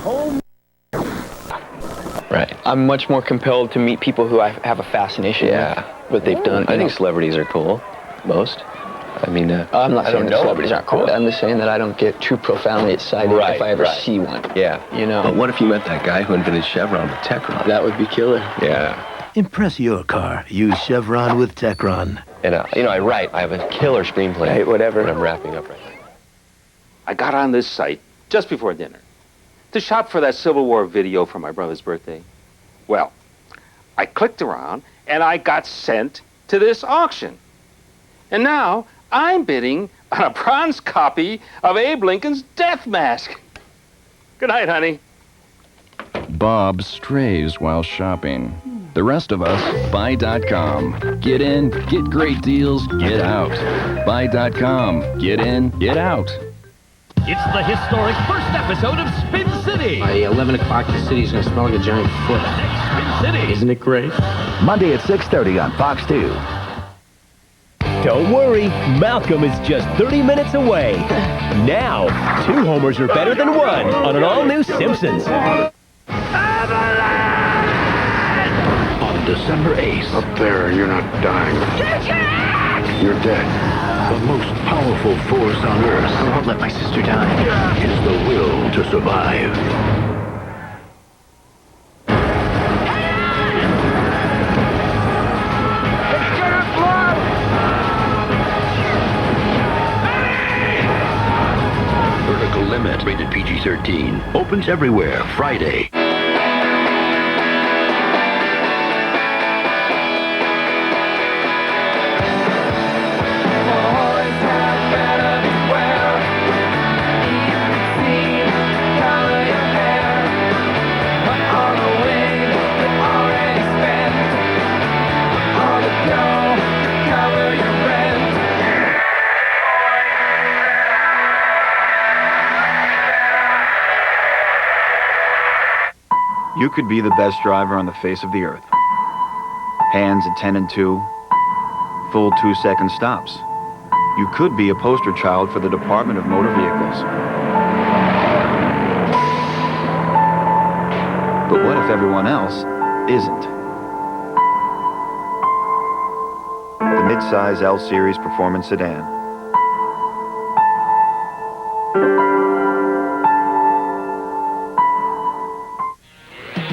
home. Right. I'm much more compelled to meet people who I have a fascination with what they've done. I think celebrities are cool, most. I mean, I'm not saying that celebrities aren't cool. I'm just saying that I don't get too profoundly excited if I ever see one. Yeah. You know? But what if you met that guy who invented Chevron with Techron? That would be killer. Yeah. Impress your car. Use Chevron with Techron. And, I have a killer screenplay. Hey, whatever. That I'm wrapping up right now. I got on this site just before dinner to shop for that Civil War video for my brother's birthday. Well, I clicked around and I got sent to this auction. And now I'm bidding on a bronze copy of Abe Lincoln's death mask. Good night, honey. Bob strays while shopping. The rest of us, Buy.com. Get in, get great deals, get out. Buy.com. Get in, get out. It's the historic first episode of Spin City. By 11 o'clock, the city's gonna smell like a giant foot. Next Spin City. Isn't it great? Monday at 6:30 on Fox 2. Don't worry, Malcolm is just 30 minutes away. Now, 2 homers are better than 1 on an all-new Simpsons. On December 8th. Up there, you're not dying. You're dead. The most powerful force on Earth. I won't let my sister die. Is the will to survive. Vertical Limit, rated PG-13. Opens everywhere Friday. You could be the best driver on the face of the earth. Hands at 10 and 2, full 2-second stops. You could be a poster child for the Department of Motor Vehicles. But what if everyone else isn't? The mid-size L-Series Performance Sedan.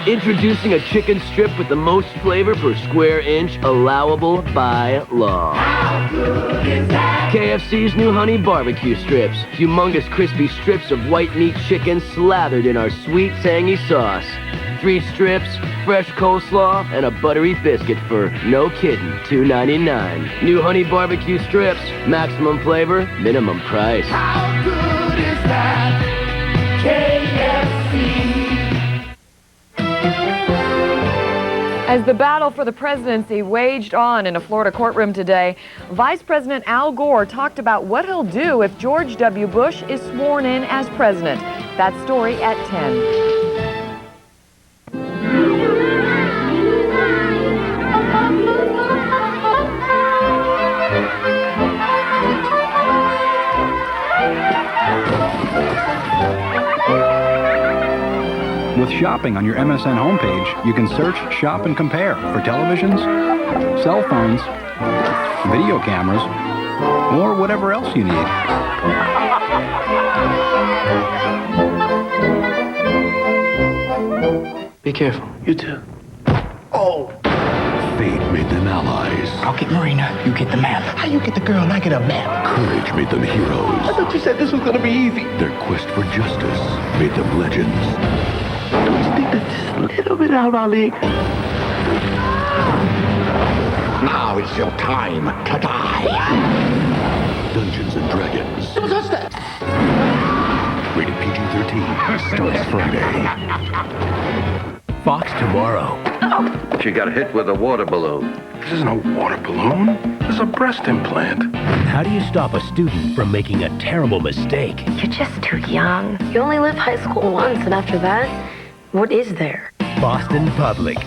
Introducing a chicken strip with the most flavor per square inch allowable by law. How good is that? KFC's new honey barbecue strips. Humongous crispy strips of white meat chicken slathered in our sweet tangy sauce. 3 strips, fresh coleslaw, and a buttery biscuit for, no kidding, $2.99. New honey barbecue strips. Maximum flavor, minimum price. How good is that? KFC. As the battle for the presidency waged on in a Florida courtroom today, Vice President Al Gore talked about what he'll do if George W. Bush is sworn in as president. That story at 10. With shopping on your MSN homepage, you can search, shop, and compare for televisions, cell phones, video cameras, or whatever else you need. Be careful. You too. Oh! Fate made them allies. I'll get Marina, you get the map. How you get the girl and I get a map? Courage made them heroes. I thought you said this was gonna be easy. Their quest for justice made them legends. Don't you think that's just a little bit out of our league? Now it's your time to die. Dungeons and Dragons. Don't touch that! Rated PG-13. Starts Friday. Fox tomorrow. She got hit with a water balloon. This isn't a water balloon. This is a breast implant. How do you stop a student from making a terrible mistake? You're just too young. You only live high school once, and after that, what is there? Boston Public.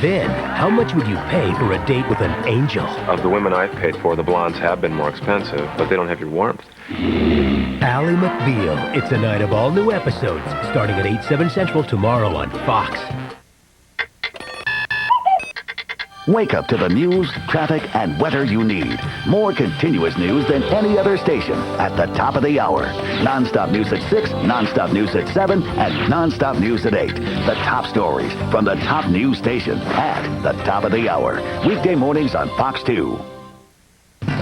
Then, how much would you pay for a date with an angel? Of the women I've paid for, the blondes have been more expensive, but they don't have your warmth. Ally McBeal. It's a night of all new episodes, starting at 8/7 Central tomorrow on Fox. Wake up to the news, traffic, and weather you need. More continuous news than any other station at the top of the hour. Non-stop news at 6, non-stop news at 7, and non-stop news at 8. The top stories from the top news station at the top of the hour. Weekday mornings on Fox 2.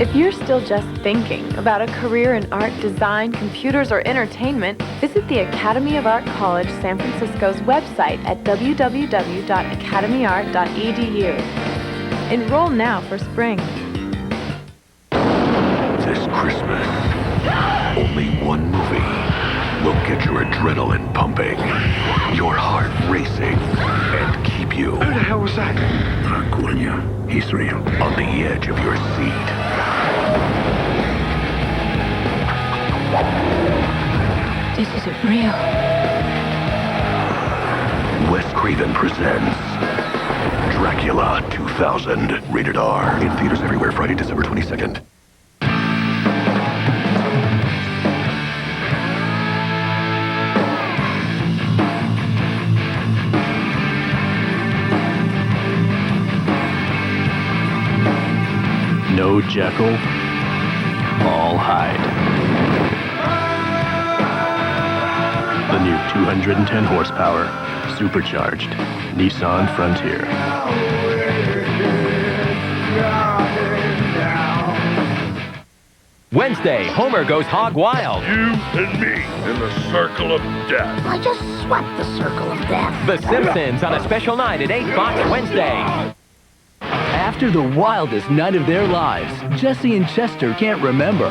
If you're still just thinking about a career in art, design, computers, or entertainment, visit the Academy of Art College San Francisco's website at www.academyart.edu. Enroll now for spring. This Christmas, only one movie will get your adrenaline pumping, your heart racing, and keep you... Who the hell was that? Acuña. He's real. On the edge of your seat. This isn't real. Wes Craven presents Dracula 2000. Rated R. In theaters everywhere Friday, December 22nd. No Jekyll, all Hyde. The new 210 horsepower, supercharged Nissan Frontier. Wednesday, Homer goes hog wild. You and me in the circle of death. I just swept the circle of death. The Simpsons on a special night at 8 Fox Wednesday. After the wildest night of their lives, Jesse and Chester can't remember.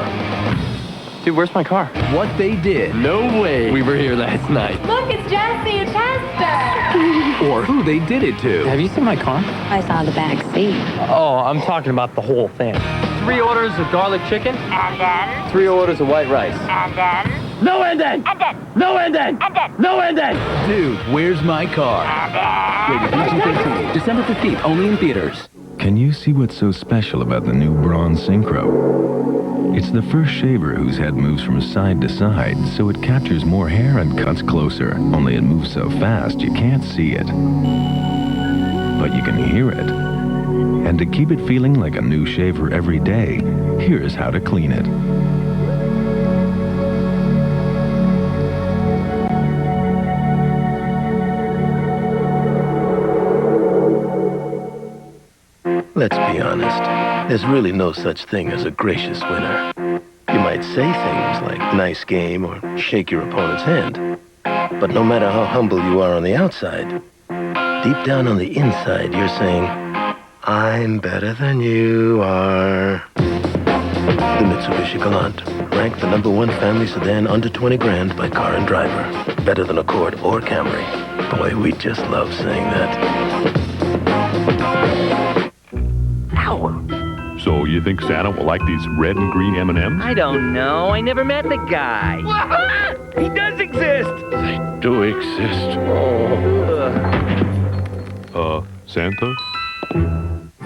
Dude, where's my car? What they did. No way. We were here last night. Look, it's Jesse and Chester. Or who they did it to. Have you seen my car? I saw the back seat. Oh, I'm talking about the whole thing. 3 orders of garlic chicken. And then? 3 orders of white rice. And then? No ending! And then? No ending! And then? No ending! Dude, where's my car? Rated PG-13, December 15th, only in theaters. Can you see what's so special about the new Braun Synchro? It's the first shaver whose head moves from side to side, so it captures more hair and cuts closer. Only it moves so fast you can't see it. But you can hear it. And to keep it feeling like a new shaver every day, here's how to clean it. Let's be honest. There's really no such thing as a gracious winner. You might say things like nice game or shake your opponent's hand. But no matter how humble you are on the outside, deep down on the inside, you're saying, I'm better than you are. The Mitsubishi Galant, ranked the #1 family sedan under 20 grand by Car and Driver. Better than Accord or Camry. Boy, we just love saying that. So you think Santa will like these red and green M&Ms? I don't know. I never met the guy. He does exist. They do exist. Santa?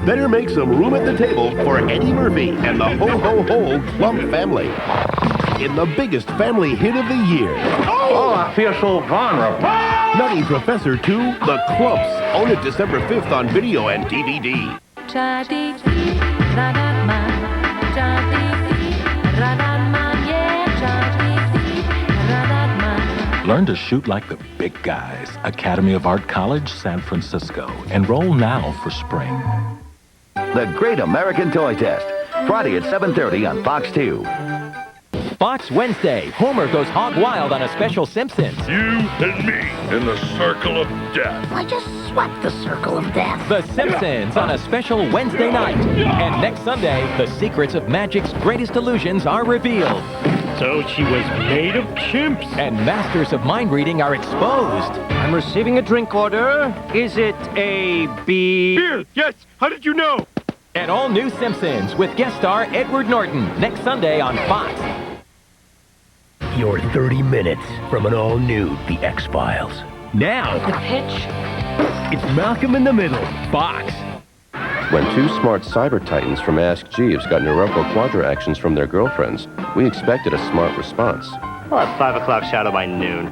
Better make some room at the table for Eddie Murphy and the Ho-Ho-Ho Clump family in the biggest family hit of the year. Oh, I feel so vulnerable. Nutty Professor 2, The Clumps. Own it December 5th on video and DVD. Learn to shoot like the big guys. Academy of Art College, San Francisco. Enroll now for spring. The Great American Toy Test. Friday at 7:30 on Fox 2. Fox Wednesday, Homer goes hog wild on a special Simpsons. You and me in the circle of death. I just swept the circle of death. The Simpsons on a special Wednesday night. And next Sunday, the secrets of magic's greatest illusions are revealed. So she was made of chimps. And masters of mind reading are exposed. I'm receiving a drink order. Is it a B? Beer, yes. How did you know? An all-new Simpsons with guest star Edward Norton next Sunday on Fox. Your 30 minutes from an all-new The X-Files. Now, The pitch. it's Malcolm in the Middle. Fox. When two smart cyber titans from Ask Jeeves got Norelco Quadra actions from their girlfriends, we expected a smart response. I'll have 5 o'clock shadow by noon.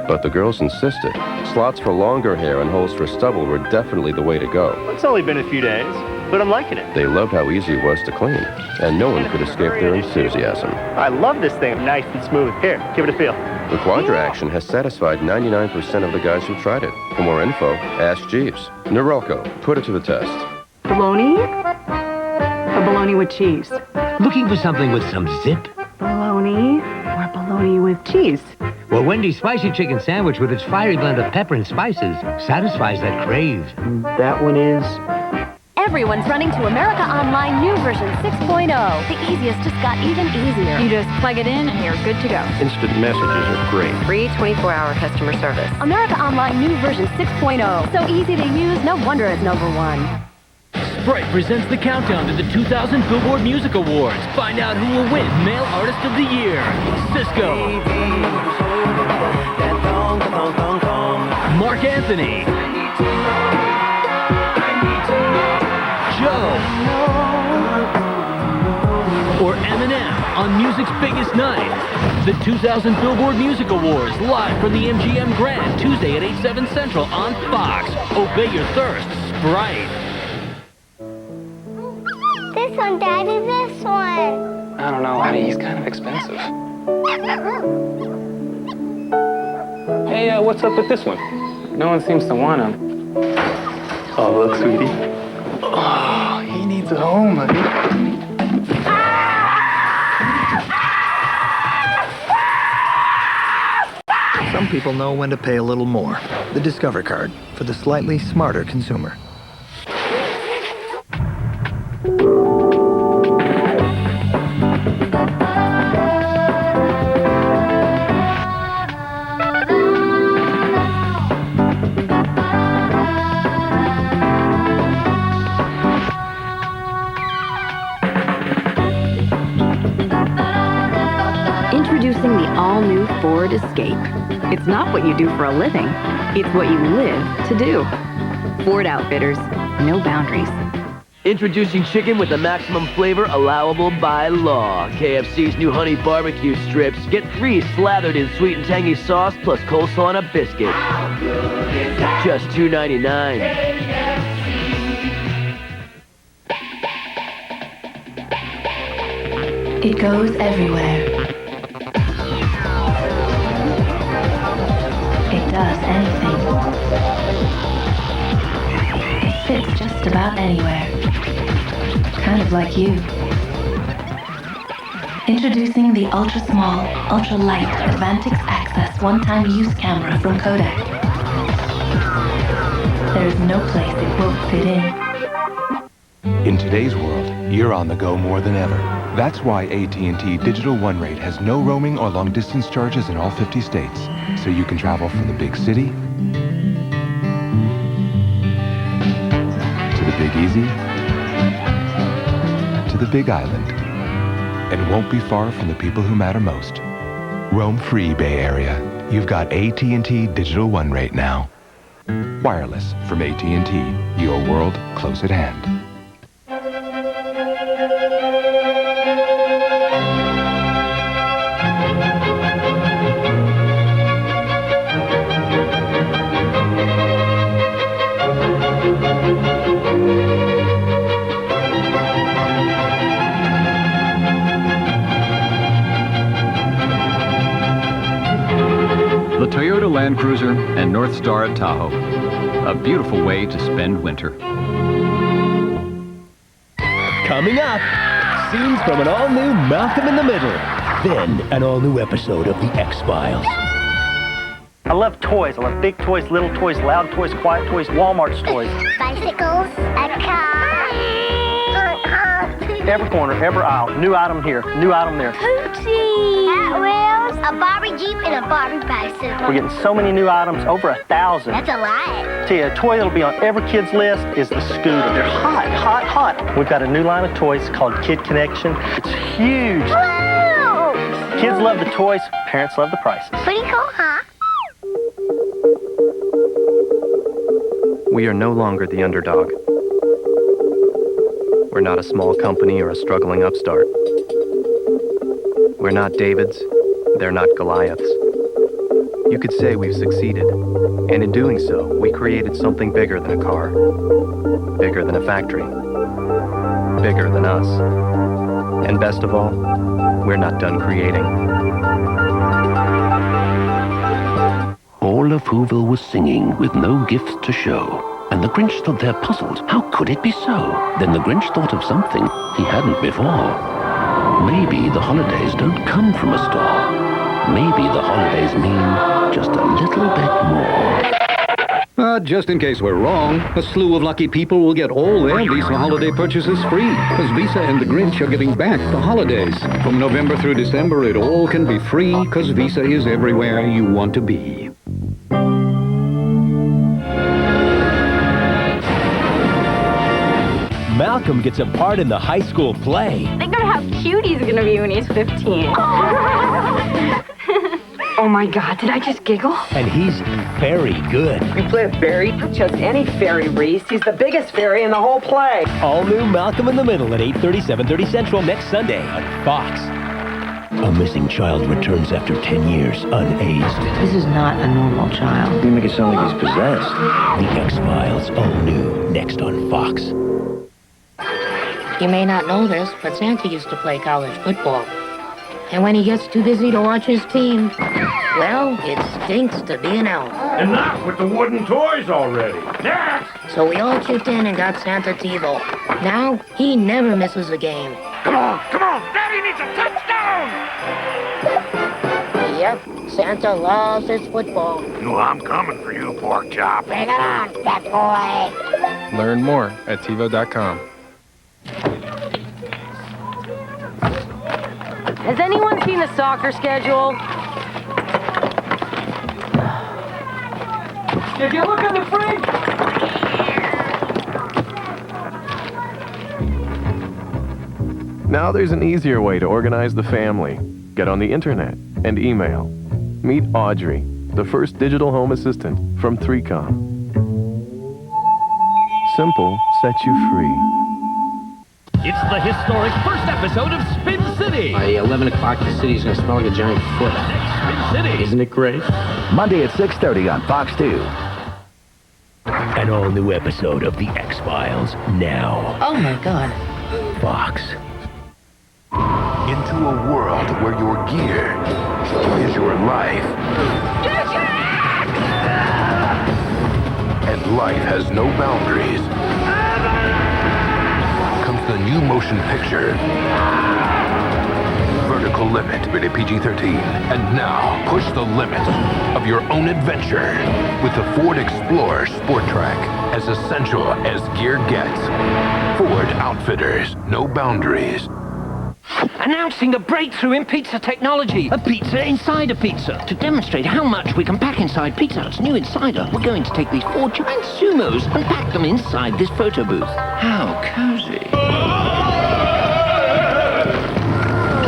But the girls insisted. Slots for longer hair and holes for stubble were definitely the way to go. It's only been a few days, but I'm liking it. They loved how easy it was to clean, and no one could escape their enthusiasm. I love this thing. Nice and smooth. Here, give it a feel. The Quadra action has satisfied 99% of the guys who tried it. For more info, ask Jeeves. Norelco, put it to the test. Bologna? Or bologna with cheese? Looking for something with some zip? Bologna or bologna with cheese? Well, Wendy's spicy chicken sandwich with its fiery blend of pepper and spices satisfies that crave. That one is... Everyone's running to America Online new version 6.0. The easiest just got even easier. You just plug it in and you're good to go. Instant messages are great. Free 24-hour customer service. America Online new version 6.0. So easy to use, no wonder it's #1. Sprite presents the countdown to the 2000 Billboard Music Awards. Find out who will win Male Artist of the Year. Cisco. Mark Anthony. Joe. Or Eminem on music's biggest night. The 2000 Billboard Music Awards live from the MGM Grand Tuesday at 8/7 Central on Fox. Obey your thirst, Sprite. This one, Daddy, this one. I don't know, honey. He's kind of expensive. Hey, what's up with this one? No one seems to want him. Oh, look, sweetie. Oh, he needs a home, honey. Some people know when to pay a little more. The Discover card for the slightly smarter consumer. Introducing the all-new Ford Escape. It's not what you do for a living. It's what you live to do. Ford Outfitters. No boundaries. Introducing chicken with the maximum flavor allowable by law. KFC's new honey barbecue strips. Get 3 slathered in sweet and tangy sauce plus coleslaw on a biscuit. Just $2.99. It goes everywhere. It does anything. It fits just about anywhere. Kind of like you. Introducing the ultra-small, ultra-light Advantix Access one-time use camera from Kodak. There's no place it won't fit in. In today's world, you're on the go more than ever. That's why AT&T Digital One Rate has no roaming or long-distance charges in all 50 states, so you can travel from the big city to the Big Easy to the Big Island, and won't be far from the people who matter most. Roam free, Bay Area. You've got AT&T Digital One Rate now. Wireless from AT&T. Your world close at hand. The Toyota Land Cruiser and North Star at Tahoe. A beautiful way to spend winter. Coming up, scenes from an all-new Malcolm in the Middle. Then, an all-new episode of The X-Files. I love toys. I love big toys, little toys, loud toys, quiet toys, Walmart's toys. Bicycles, a car. Every corner, every aisle, new item here, new item there. Hoochie. Hot Wheels, a Barbie Jeep, and a Barbie bicycle. We're getting so many new items, over 1,000. That's a lot. Tell you, a toy that'll be on every kid's list is the scooter. They're hot, hot, hot. We've got a new line of toys called Kid Connection. It's huge. Wow. Kids love the toys, parents love the prices. Pretty cool, huh? We are no longer the underdog. We're not a small company or a struggling upstart. We're not Davids. They're not Goliaths. You could say we've succeeded. And in doing so, we created something bigger than a car. Bigger than a factory. Bigger than us. And best of all, we're not done creating. All of Whoville was singing with no gifts to show. And the Grinch stood there puzzled. How could it be so? Then the Grinch thought of something he hadn't before. Maybe the holidays don't come from a store. Maybe the holidays mean just a little bit more. Just in case we're wrong, a slew of lucky people will get all their Visa holiday purchases free, because Visa and the Grinch are giving back the holidays. From November through December, it all can be free, because Visa is everywhere you want to be. Malcolm gets a part in the high school play. Think of how cute he's gonna be when he's 15. Oh my God, did I just giggle? And he's very good. You play a fairy? Not just any fairy, Reese. He's the biggest fairy in the whole play. All new Malcolm in the Middle at 8:30, 7:30 Central next Sunday on Fox. A missing child returns after 10 years, unaged. This is not a normal child. You make it sound like he's possessed. The X-Files, all new, next on Fox. You may not know this, but Santa used to play college football. And when he gets too busy to watch his team, well, it stinks to be an elf. Enough with the wooden toys already. Next! So we all chipped in and got Santa TiVo. Now, he never misses a game. Come on! Daddy needs a touchdown! Yep, Santa loves his football. No, I'm coming for you, pork chop. Bring it on, fat boy. Learn more at TiVo.com. Has anyone seen the soccer schedule? Did you look in the fridge? Now there's an easier way to organize the family. Get on the internet and email. Meet Audrey, the first digital home assistant from 3Com. Simple sets you free. It's the historic first episode of Spin City. By 11 o'clock, the city's going to smell like a giant foot. Spin City. Isn't it great? Monday at 6:30 on Fox 2. An all-new episode of The X-Files, now. Oh my God. Fox. Into a world where your gear is your life. And life has no boundaries. Comes the new motion picture, Vertical Limit, rated PG-13. And now, push the limit of your own adventure with the Ford Explorer Sport Track, as essential as gear gets. Ford Outfitters, no boundaries. Announcing a breakthrough in pizza technology. A pizza inside a pizza. To demonstrate how much we can pack inside Pizza Hut's new Insider, we're going to take these 4 giant sumos and pack them inside this photo booth. How cozy.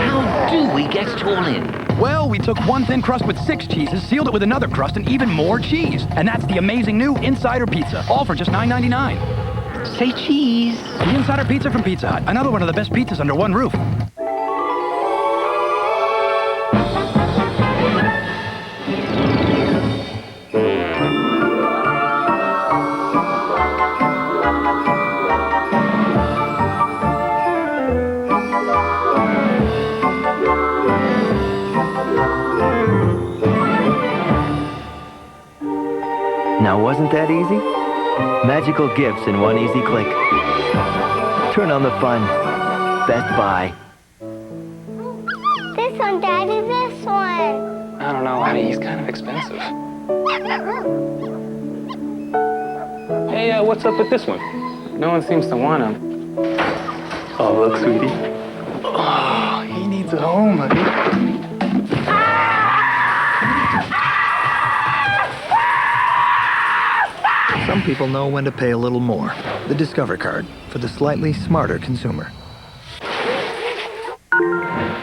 How do we get it all in? Well, we took one thin crust with 6 cheeses, sealed it with another crust, and even more cheese. And that's the amazing new Insider Pizza, all for just $9.99. Say cheese. The Insider Pizza from Pizza Hut, another one of the best pizzas under one roof. Now, wasn't that easy? Magical gifts in one easy click. Turn on the fun. Best Buy. This one, Daddy, this one. I don't know, honey, he's kind of expensive. Hey, what's up with this one? No one seems to want him. Oh, look, sweetie. Oh, he needs a home, honey. Some people know when to pay a little more. The Discover card for the slightly smarter consumer.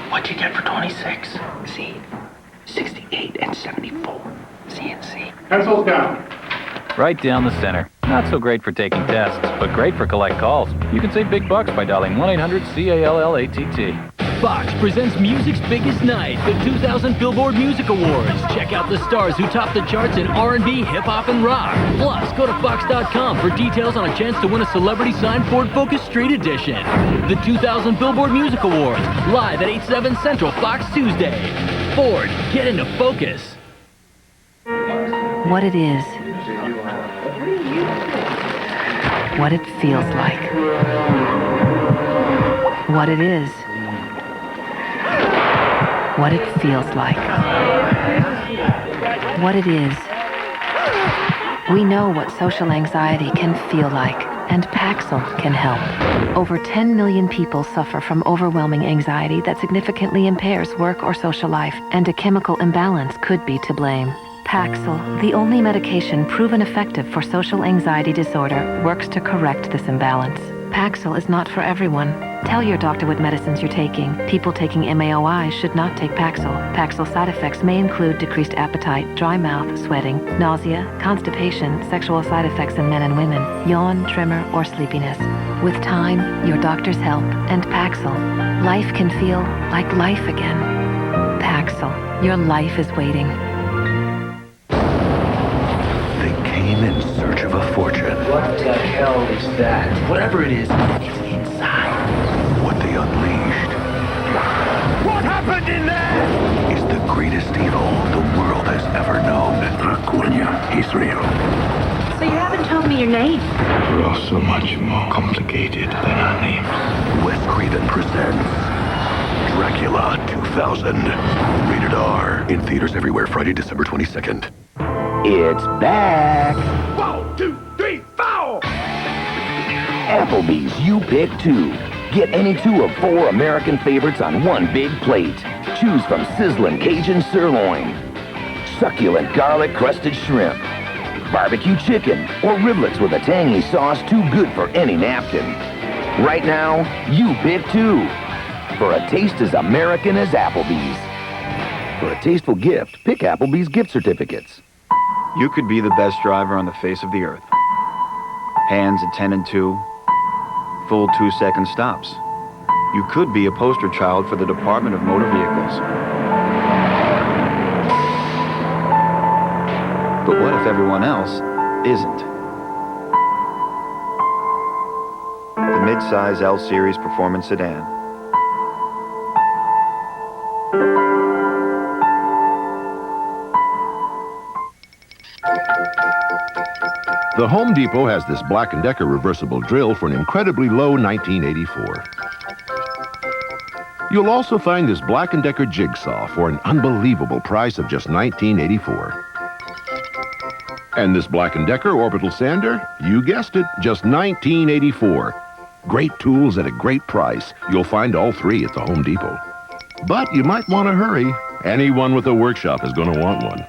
What'd you get for 26? C, 68 and 74. CNC. Pencils down. Right down the center. Not so great for taking tests, but great for collect calls. You can save big bucks by dialing 1-800-CALLATT. Fox presents music's biggest night, the 2000 Billboard Music Awards. Check out the stars who top the charts in R&B, hip-hop, and rock. Plus, go to Fox.com for details on a chance to win a celebrity-signed Ford Focus Street Edition. The 2000 Billboard Music Awards, live at 8/7 Central, Fox Tuesday. Ford, get into focus. What it is. What it feels like. What it is. What it feels like. What it is. We know what social anxiety can feel like, and Paxil can help. Over 10 million people suffer from overwhelming anxiety that significantly impairs work or social life, and a chemical imbalance could be to blame. Paxil, the only medication proven effective for social anxiety disorder, works to correct this imbalance. Paxil is not for everyone. Tell your doctor what medicines you're taking. People taking MAOI should not take Paxil. Paxil side effects may include decreased appetite, dry mouth, sweating, nausea, constipation, sexual side effects in men and women, yawn, tremor, or sleepiness. With time, your doctor's help, and Paxil, life can feel like life again. Paxil, your life is waiting. They came in search of a fortune. What the hell is that? Whatever it is, it's inside. What they unleashed What happened in there? is the greatest evil the world has ever known. He's real. So you haven't told me your name. We're all so much more complicated than our names. Wes Craven presents Dracula 2000. Rated R. In theaters everywhere Friday, December 22nd. It's back. 1, 2, 3, 4. Applebee's You Pick 2. Get any 2 of 4 American favorites on one big plate. Choose from sizzling Cajun sirloin, succulent garlic-crusted shrimp, barbecue chicken, or riblets with a tangy sauce too good for any napkin. Right now, you pick 2. For a taste as American as Applebee's. For a tasteful gift, pick Applebee's gift certificates. You could be the best driver on the face of the earth. Hands at 10 and 2, full 2-second stops. You could be a poster child for the Department of Motor Vehicles. But what if everyone else isn't? The mid-size L-Series Performance Sedan. The Home Depot has this Black & Decker reversible drill for an incredibly low $19.84. You'll also find this Black & Decker jigsaw for an unbelievable price of just $19.84. And this Black & Decker orbital sander, you guessed it, just $19.84. Great tools at a great price. You'll find all 3 at the Home Depot. But you might want to hurry. Anyone with a workshop is going to want one.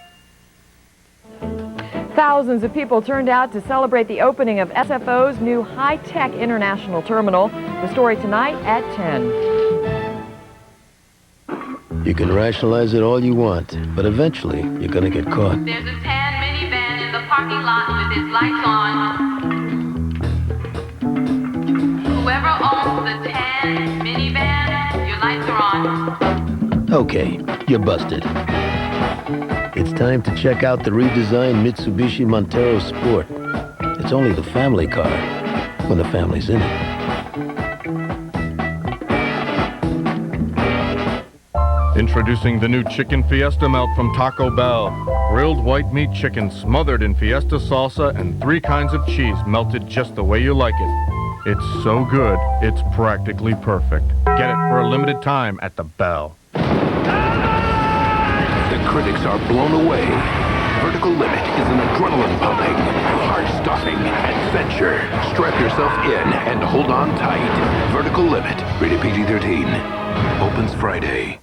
Thousands of people turned out to celebrate the opening of SFO's new high-tech international terminal. The story tonight at 10. You can rationalize it all you want, but eventually you're gonna get caught. There's a tan minivan in the parking lot with its lights on. Whoever owns the tan minivan, your lights are on. Okay, you're busted. It's time to check out the redesigned Mitsubishi Montero Sport. It's only the family car when the family's in it. Introducing the new Chicken Fiesta Melt from Taco Bell. Grilled white meat chicken smothered in Fiesta salsa and 3 kinds of cheese melted just the way you like it. It's so good, it's practically perfect. Get it for a limited time at the Bell. The critics are blown away. Vertical Limit is an adrenaline-pumping, heart-stopping adventure. Strap yourself in and hold on tight. Vertical Limit, rated PG-13. Opens Friday.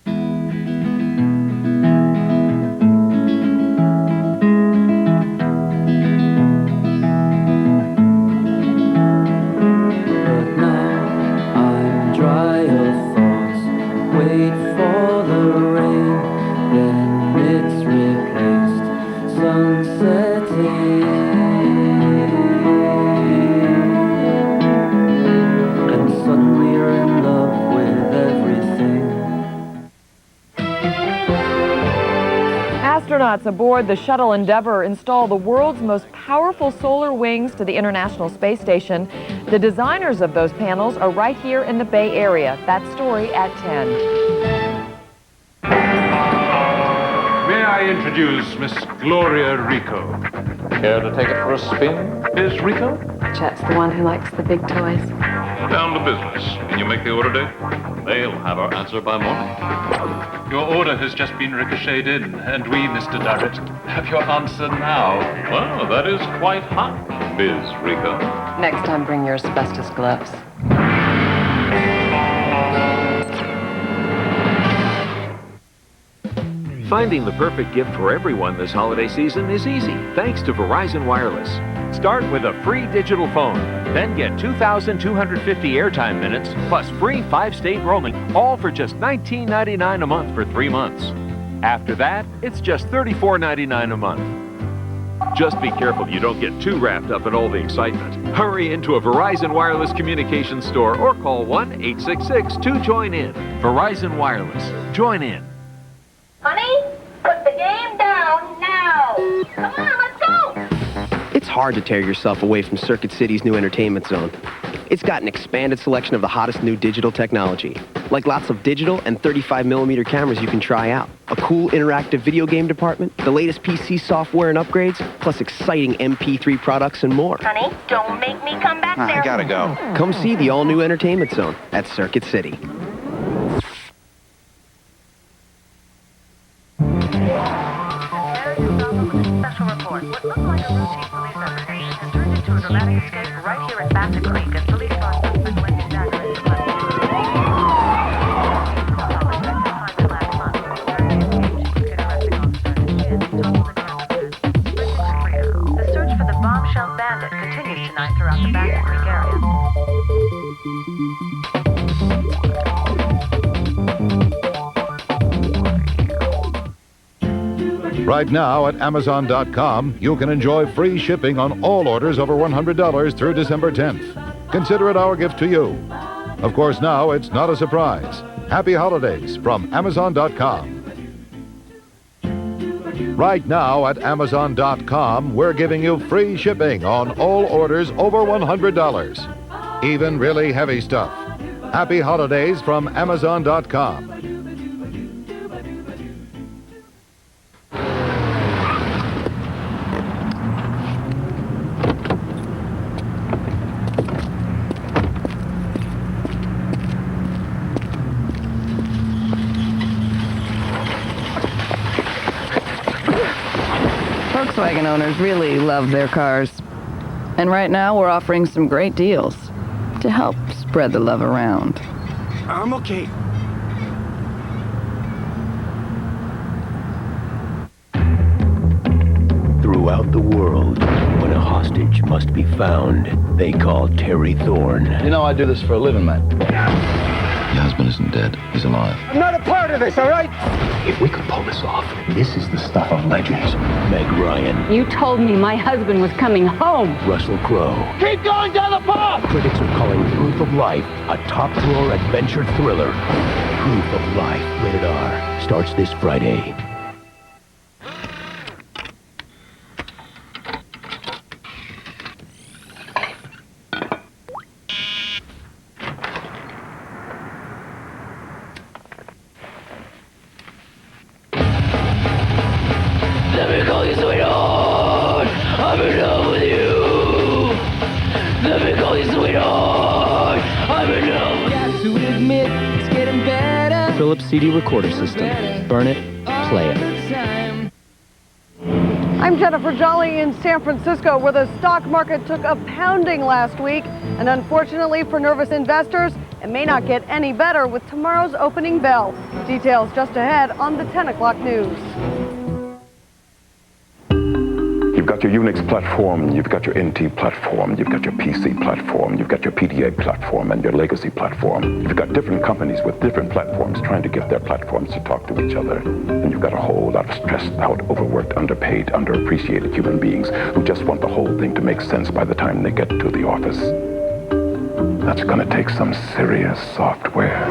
Astronauts aboard the Shuttle Endeavour install the world's most powerful solar wings to the International Space Station. The designers of those panels are right here in the Bay Area. That story at 10. May I introduce Miss Gloria Rico? Care to take it for a spin, Miss Rico? Chet's the one who likes the big toys. Down to business. Can you make the order date? They'll have our answer by morning. Your order has just been ricocheted in, and we, Mr. Durrett, have your answer now. Well, that is quite hot, Ms. Rico. Next time, bring your asbestos gloves. Finding the perfect gift for everyone this holiday season is easy, thanks to Verizon Wireless. Start with a free digital phone, then get 2,250 airtime minutes, plus free 5-state roaming, all for just $19.99 a month for 3 months. After that, it's just $34.99 a month. Just be careful you don't get too wrapped up in all the excitement. Hurry into a Verizon Wireless communications store or call 1-866-2-JOIN-IN. Verizon Wireless. Join in. Honey, put the game down now. Come on, let's go. It's hard to tear yourself away from Circuit City's new entertainment zone. It's got an expanded selection of the hottest new digital technology, like lots of digital and 35mm cameras you can try out, a cool interactive video game department, the latest PC software and upgrades, plus exciting MP3 products and more. Honey, don't make me come back there. I gotta go. Come see the all-new entertainment zone at Circuit City. Special report. What looked like a routine police investigation has turned into a dramatic escape right here at Bassett Creek as police saw suspect Wendy Zachary. The search for the bombshell bandit continues tonight throughout the Bassett Creek area. Right now at Amazon.com, you can enjoy free shipping on all orders over $100 through December 10th. Consider it our gift to you. Of course, now it's not a surprise. Happy holidays from Amazon.com. Right now at Amazon.com, we're giving you free shipping on all orders over $100. Even really heavy stuff. Happy holidays from Amazon.com. Volkswagen owners really love their cars. And right now we're offering some great deals to help spread the love around. I'm okay. Throughout the world, when a hostage must be found, they call Terry Thorne. You know I do this for a living, man. Your husband isn't dead. He's alive. I'm not a part of this, all right? If we could pull this off, this is the stuff of legends. Meg Ryan, You told me my husband was coming home. Russell Crowe. Keep going down the path! Critics are calling Proof of Life a top-drawer adventure thriller. Proof of Life, rated R, starts this Friday. Let me call you sweetheart. I'm in love with you. Let me call you sweetheart. I'm in love. Got to admit, it's getting better. Philips CD recorder system. Burn it, play it. I'm Jennifer Jolly in San Francisco, where the stock market took a pounding last week. And unfortunately for nervous investors, it may not get any better with tomorrow's opening bell. Details just ahead on the 10 o'clock news. You've got your Unix platform, you've got your NT platform, you've got your PC platform, you've got your PDA platform, and your legacy platform. You've got different companies with different platforms trying to get their platforms to talk to each other. And you've got a whole lot of stressed out, overworked, underpaid, underappreciated human beings who just want the whole thing to make sense by the time they get to the office. That's gonna take some serious software.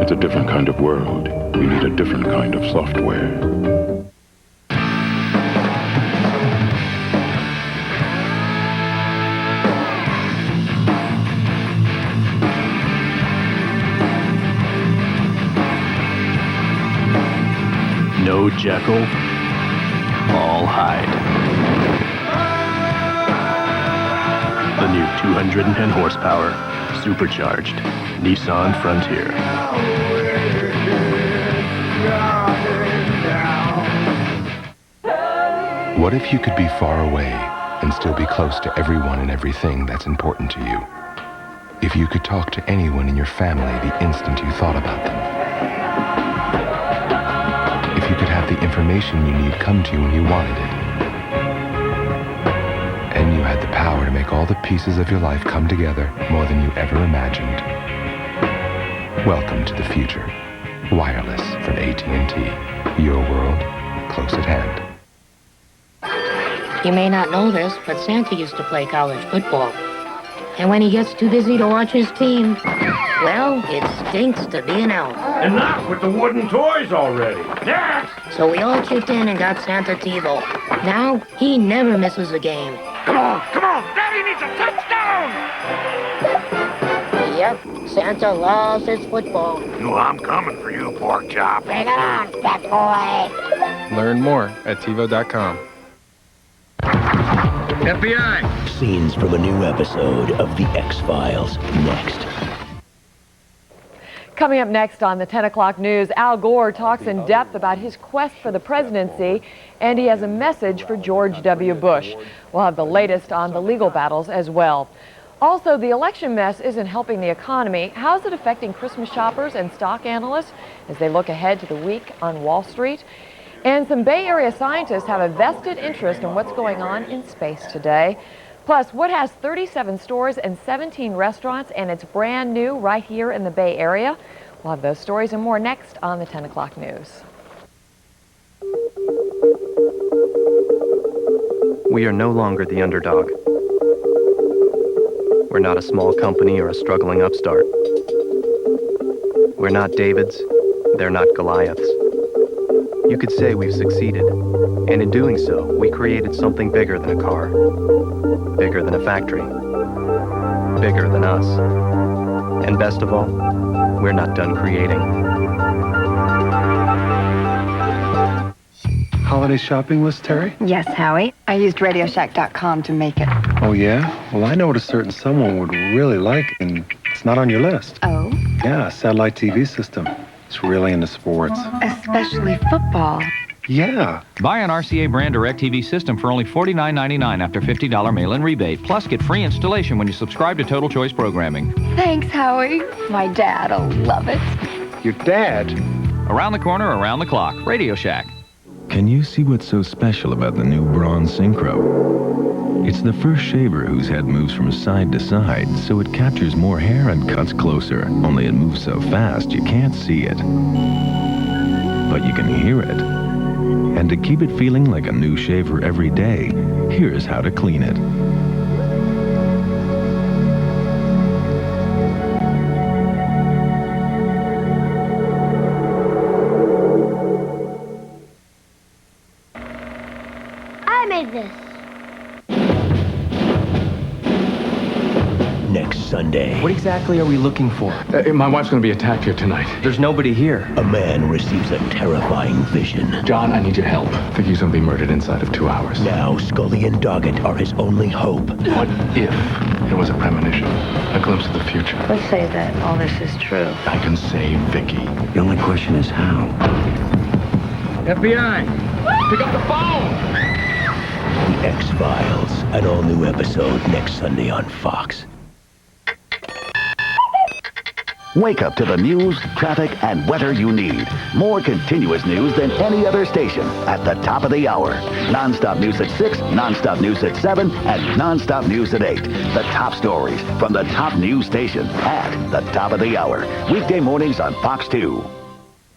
It's a different kind of world. You need a different kind of software. No Jekyll, all Hyde. The new 210 horsepower, supercharged Nissan Frontier. What if you could be far away and still be close to everyone and everything that's important to you? If you could talk to anyone in your family the instant you thought about them? If you could have the information you need come to you when you wanted it? And you had the power to make all the pieces of your life come together more than you ever imagined. Welcome to the future. Wireless from AT&T. Your world, close at hand. You may not know this, but Santa used to play college football. And when he gets too busy to watch his team, well, it stinks to be an elf. Enough with the wooden toys already. Next! So we all chipped in and got Santa TiVo. Now, he never misses a game. Come on! Daddy needs a touchdown! Yep, Santa loves his football. No, I'm coming for you, pork chop. Bring it on, fat boy. Learn more at TiVo.com. FBI! Scenes from a new episode of The X-Files next. Coming up next on the 10 o'clock news, Al Gore talks in depth about his quest for the presidency, and he has a message for George W. Bush. We'll have the latest on the legal battles as well. Also, the election mess isn't helping the economy. How's it affecting Christmas shoppers and stock analysts as they look ahead to the week on Wall Street? And some Bay Area scientists have a vested interest in what's going on in space today. Plus, what has 37 stores and 17 restaurants, and it's brand new right here in the Bay Area? We'll have those stories and more next on the 10 o'clock news. We are no longer the underdog. We're not a small company or a struggling upstart. We're not Davids. They're not Goliaths. You could say we've succeeded, and in doing so, we created something bigger than a car, bigger than a factory, bigger than us. And best of all, we're not done creating. Holiday shopping list, Terry? Yes, Howie. I used RadioShack.com to make it. Oh, yeah? Well, I know what a certain someone would really like, and it's not on your list. Oh? Yeah, a satellite TV system. It's really into sports. Especially football. Yeah. Buy an RCA brand DirecTV system for only $49.99 after $50 mail-in rebate. Plus, get free installation when you subscribe to Total Choice Programming. Thanks, Howie. My dad'll love it. Your dad? Around the corner, around the clock. Radio Shack. Can you see what's so special about the new Braun Synchro? It's the first shaver whose head moves from side to side, so it captures more hair and cuts closer. Only it moves so fast you can't see it. But you can hear it. And to keep it feeling like a new shaver every day, here's how to clean it. I made this. Next Sunday. What exactly are we looking for? My wife's going to be attacked here tonight. There's nobody here. A man receives a terrifying vision. John, I need your help. I think he's going to be murdered inside of 2 hours. Now, Scully and Doggett are his only hope. What if it was a premonition? A glimpse of the future? Let's say that all this is true. I can save Vicky. The only question is how. FBI! Pick up the phone! The X-Files, an all-new episode next Sunday on Fox. Wake up to the news, traffic, and weather you need. More continuous news than any other station at the top of the hour. Non-stop news at 6, non-stop news at 7, and non-stop news at 8. The top stories from the top news station at the top of the hour. Weekday mornings on Fox 2.